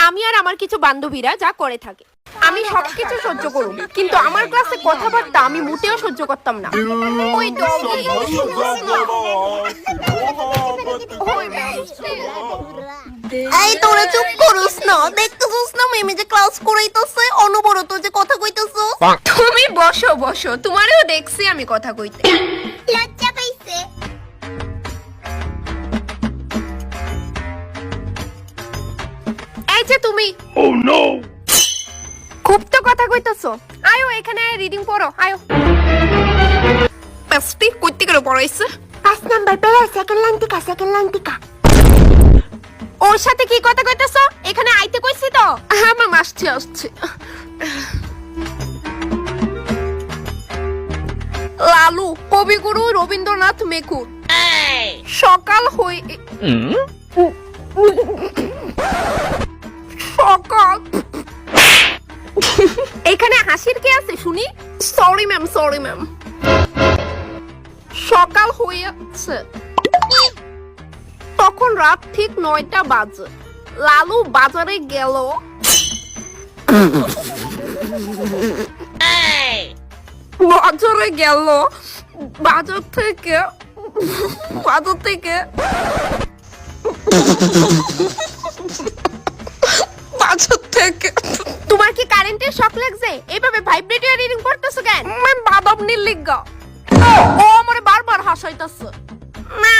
আমি আর আমার কিছু বান্ধবীরা যা করে থাকে, আমি সবকিছু সহ্য করব, কিন্তু আমার ক্লাসে কথাবার্তা আমি মোটেও সহ্য করতাম না। ওই ডগি, এই তোরা চুপ করুস না, দেখতেছস না মেমে যে ক্লাস করাইতেছে, অনবরত যে কথা কইতেছো। তুমি বসো বসো, তোমারও দেখছি আমি কথা কইতে। লজ্জা পাইছে। এই যে তুমি, খুব তো কথা কইতেছো, আয়ো এখানে রিডিং পড়ো, আয়ো। বেস্টি কইতে গেল পড়াইছে 5 নাম্বার পেলা, সেকেন্ড লাইন টিকা। ওর সাথে কি কথা কইতেছো? এখানে আইতে কইছি তো। আমার আসছে। লালু কবিগুরু রবীন্দ্রনাথ মেকুর সকাল হই সকাল। এখানে হাসির কি আছে শুনি? সরি ম্যাম সকাল হয়েছে, তখন রাত ঠিক 9টা বাজে। লালু বাজারে গেল। বাজার থেকে তোমার কি কারেন্টের শক লাগছে? এইভাবে ভাইব্রেটর রিডিং করতেছো কেন? বাদাম নির্লিজ্ঞা, ও আমারে বারবার হাসাইতাছে।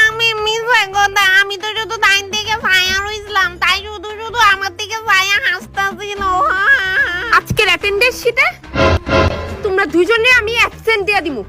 আমি মিছে কথা, আমি তো শুধু লাইন থেকে ছায়া রইছিলাম, তাই শুধু আমার দিকে ছায়া হাসতাছিল। আজকের অ্যাটেন্ডেন্স শিটে তোমরা দুইজনে আমি অ্যাবসেন্ট দিয়া দিমু।